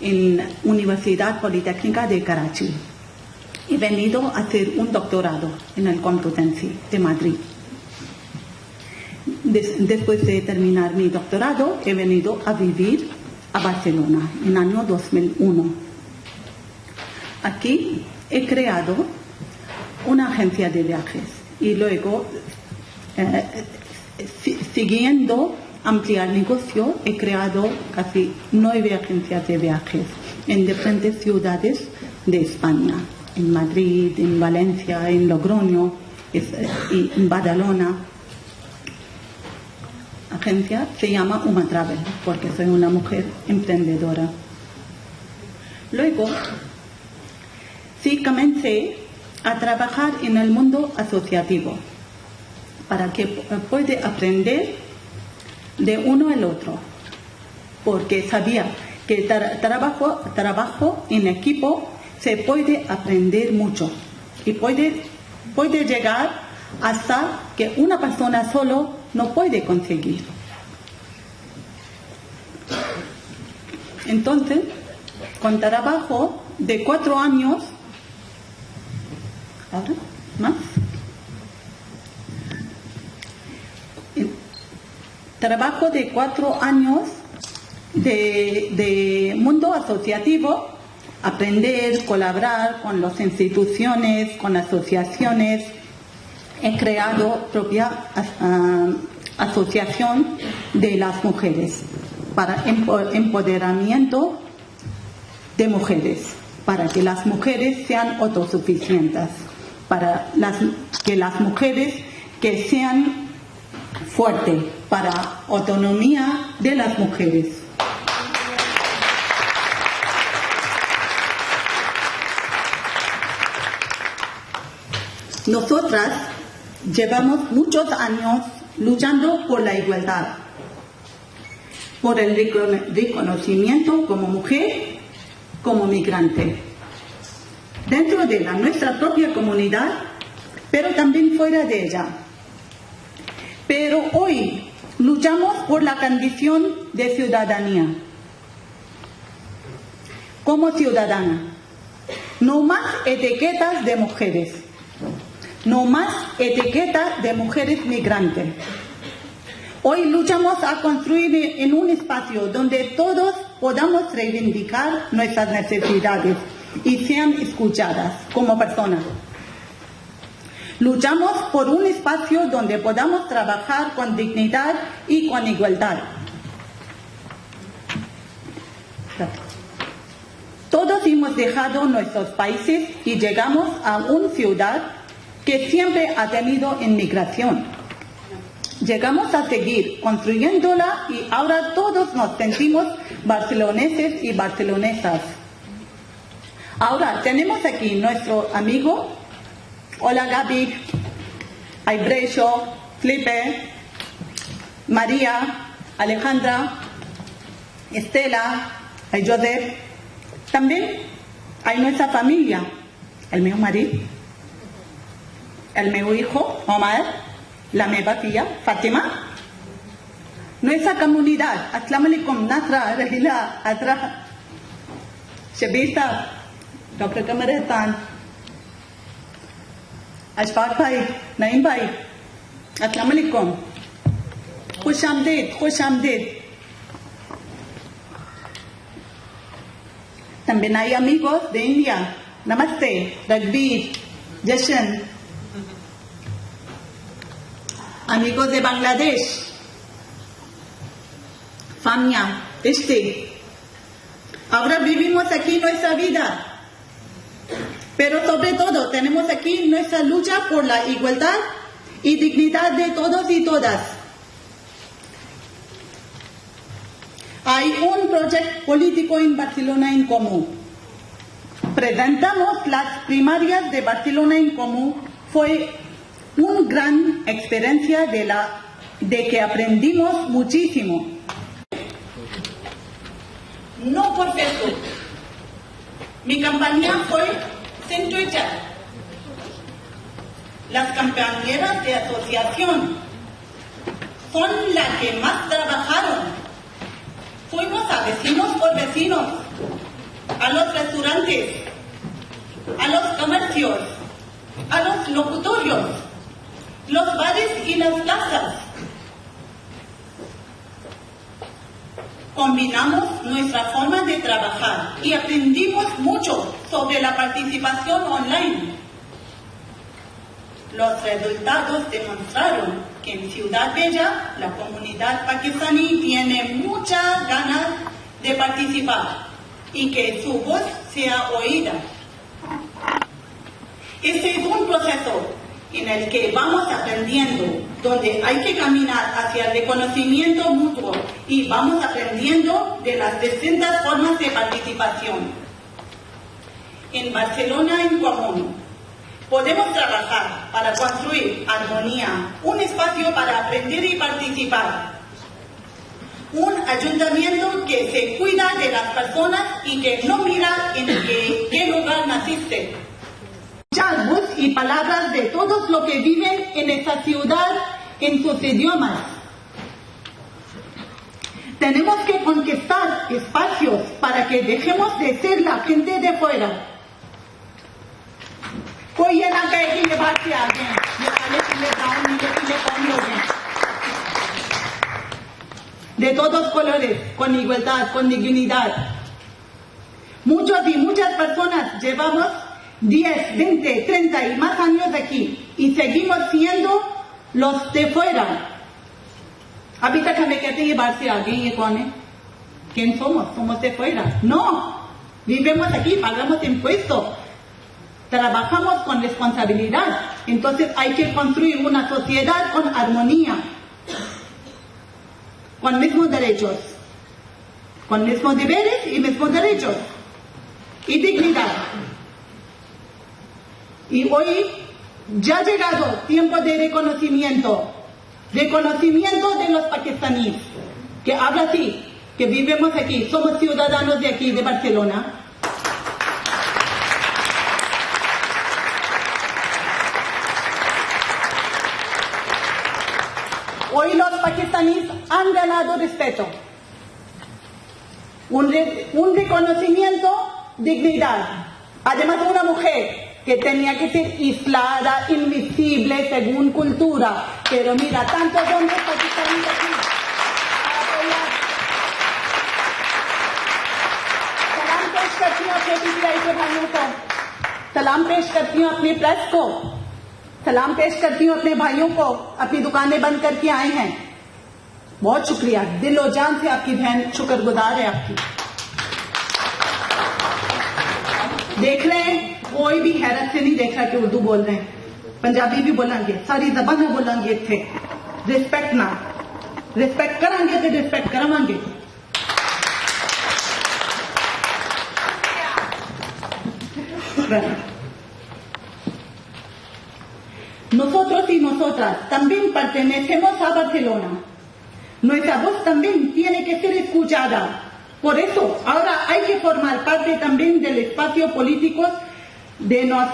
en la Universidad Politécnica de Karachi. He venido a hacer un doctorado en el Complutense de Madrid. Después de terminar mi doctorado, he venido a vivir a Barcelona en el año 2001. Aquí he creado una agencia de viajes y luego, siguiendo ampliar el negocio, he creado casi 9 agencias de viajes en diferentes ciudades de España, en Madrid, en Valencia, en Logroño y en Badalona. La agencia se llama Uma Travel porque soy una mujer emprendedora. Luego, sí comencé a trabajar en el mundo asociativo para que pueda aprender de uno al otro, porque sabía que trabajo en equipo se puede aprender mucho y puede llegar hasta que una persona solo no puede conseguir. Entonces, con trabajo de 4 años, ¿ahora? ¿Más? Trabajo de 4 años de mundo asociativo, aprender, colaborar con las instituciones, con asociaciones. He creado propia asociación de las mujeres para empoderamiento de mujeres, para que las mujeres sean autosuficientes, para que las mujeres que sean fuertes, para autonomía de las mujeres. Nosotras llevamos muchos años luchando por la igualdad, por el reconocimiento como mujer, como migrante, dentro de nuestra propia comunidad, pero también fuera de ella. Pero hoy luchamos por la condición de ciudadanía. Como ciudadana, no más etiquetas de mujeres. No más etiqueta de mujeres migrantes. Hoy luchamos a construir en un espacio donde todos podamos reivindicar nuestras necesidades y sean escuchadas como personas. Luchamos por un espacio donde podamos trabajar con dignidad y con igualdad. Todos hemos dejado nuestros países y llegamos a una ciudad que siempre ha tenido inmigración. Llegamos a seguir construyéndola y ahora todos nos sentimos barceloneses y barcelonesas. Ahora tenemos aquí nuestro amigo. Hola Gaby, Aibrecho, Felipe, María, Alejandra, Estela, Joseph. También hay nuestra familia, el mío marido, el mío hijo, Omar, la meva filla, Fátima. Nuestra comunidad, Assalamu alaikum, Nasra, Rahila, Atra, Shabita, Dr. Kamaratan, Ashfaq Bhai, Naim Bhai, Assalamu alaikum. Khush Amdeed. También hay amigos de India. Namaste, Ragbir, Jashan. Amigos de Bangladesh. Fania, Ahora vivimos aquí nuestra vida. Pero sobre todo tenemos aquí nuestra lucha por la igualdad y dignidad de todos y todas. Hay un proyecto político en Barcelona en Comú. Presentamos las primarias de Barcelona en Comú. Fue una gran experiencia de que aprendimos muchísimo. No por Facebook. Mi campaña fue sin Twitter. Las compañeras de asociación son las que más trabajaron. Fuimos a vecinos por vecinos a los restaurantes, a los comercios, a los locutorios, los bares y las plazas. Combinamos nuestra forma de trabajar y aprendimos mucho sobre la participación online. Los resultados demostraron que en Ciudad Bella la comunidad pakistaní tiene muchas ganas de participar y que su voz sea oída. Este es un proceso en el que vamos aprendiendo, donde hay que caminar hacia el reconocimiento mutuo y vamos aprendiendo de las distintas formas de participación. En Barcelona en Común podemos trabajar para construir armonía, un espacio para aprender y participar, un ayuntamiento que se cuida de las personas y que no mira en qué lugar naciste. Escuchar voz y palabras de todos los que viven en esta ciudad en sus idiomas. Tenemos que conquistar espacios para que dejemos de ser la gente de fuera. De todos colores, con igualdad, con dignidad. Muchos y muchas personas llevamos 10, 20, 30 y más años aquí y seguimos siendo los de fuera. Ahorita que me quiere llevarse a alguien y pone, ¿quién somos? Somos de fuera. No, vivimos aquí, pagamos impuestos, trabajamos con responsabilidad. Entonces hay que construir una sociedad con armonía, con mismos derechos, con mismos deberes y mismos derechos y dignidad. Y hoy ya ha llegado tiempo de reconocimiento de los pakistaníes, que habla así, que vivimos aquí, somos ciudadanos de aquí, de Barcelona. Hoy los pakistaníes han ganado respeto, un reconocimiento, dignidad. Además, una mujer que tenía que ser aislada, invisible, según cultura. Pero mira, tantos hombres pakistaníes aquí a apoyar. सलाम पेश करती हूँ अपने पीटीआई के भाइयों को, सलाम पेश करती हूँ अपने प्रेस को, सलाम पेश करती हूँ अपने भाइयों को, अपनी दुकानें बंद करके आए हैं. बहुत शुक्रिया, दिलो जान से आपकी बहन शुक्रगुजार है आपकी. देख रहे हैं, कोई भी हैरत से नहीं देख रहा कि उर्दू बोल रहे हैं, पंजाबी भी बोलेंगे, सारी जबान बोलेंगे थे. रिस्पेक्ट ना, रिस्पेक्ट करांगे तो रिस्पेक्ट करावांगे. Nosotros y nosotras también pertenecemos a Barcelona. Nuestra voz también tiene que ser escuchada. Por eso, ahora hay que formar parte también del espacio político de nos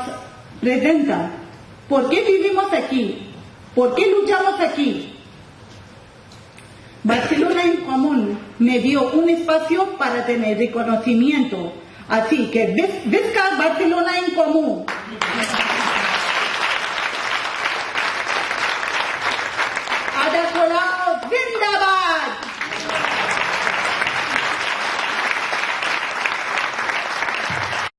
presenta. ¿Por qué vivimos aquí? ¿Por qué luchamos aquí? Barcelona en Común me dio un espacio para tener reconocimiento. Así que visca Barcelona en Común.